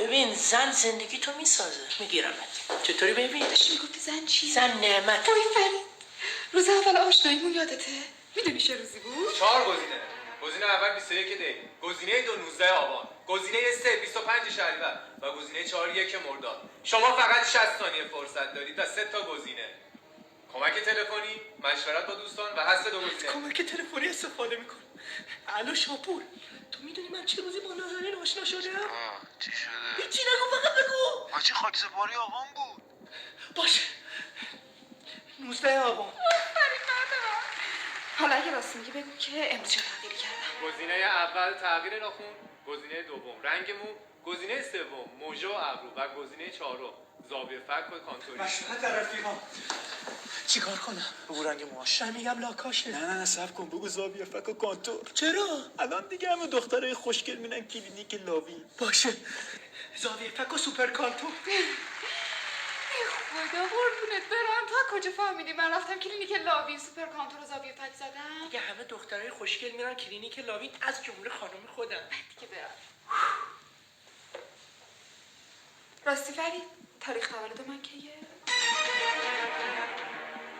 ببین زن زندگی تو میسازه. میگیرمت. چطوری ببین؟ داشتی میگفتی زن چی؟ زن نعمت. وای فرید، روز اول آشناییمون یادته؟ میدونی چه روزی بود؟ 4 گزینه. گزینه اول 21 دی، گزینه 2 19 آبان، گزینه 3 25 شهریور و گزینه 4 1 مرداد. شما فقط 60 ثانیه فرصت دارید و 3 تا گزینه. کمک تلفنی، مشورت با دوستان و حذف 2 گزینه. کمک تلفنی استفاده میکنم. الو شاپور، تو میدونی من چه روزی با نازنین آشنا شدم؟ چی شده؟ هیچی نگو، فقط بگو. حاجی خاکسپاری آقام بود. باشه 19 آبان. فرید مردم. حالا اگه راست میگی بگو که امروز چه تغییری کردم. گزینه اول تغییر ناخن، گزینه دوم رنگ مو، گزینه سوم موژه و ابرو و گزینه چهارم زاویه فک و کانتوری. مشورت رفیقام. چیکار کنم؟ بگو رنگ موهاش. من میگم لاکاشه. نه صبر کن، بگو زاویه فک و کانتور. چرا؟ الان دیگه همه دخترای خوشگل میرن کلینیک لاوی. باشه زاویه فک و سوپر کانتور. خدا قربونت برم. تا کجا فهمیدی من رفتم کلینیک لاوی سوپر کانتور و زاویه فک زدم؟ دیگه همه دخترای خوشگل میرن کلینیک لاوی، از جمله خانم خودم. دیگه برم. راستی فرید، تاریخ تولد من کیه؟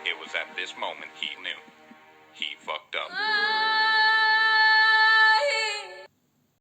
It was at this moment he knew. He fucked up.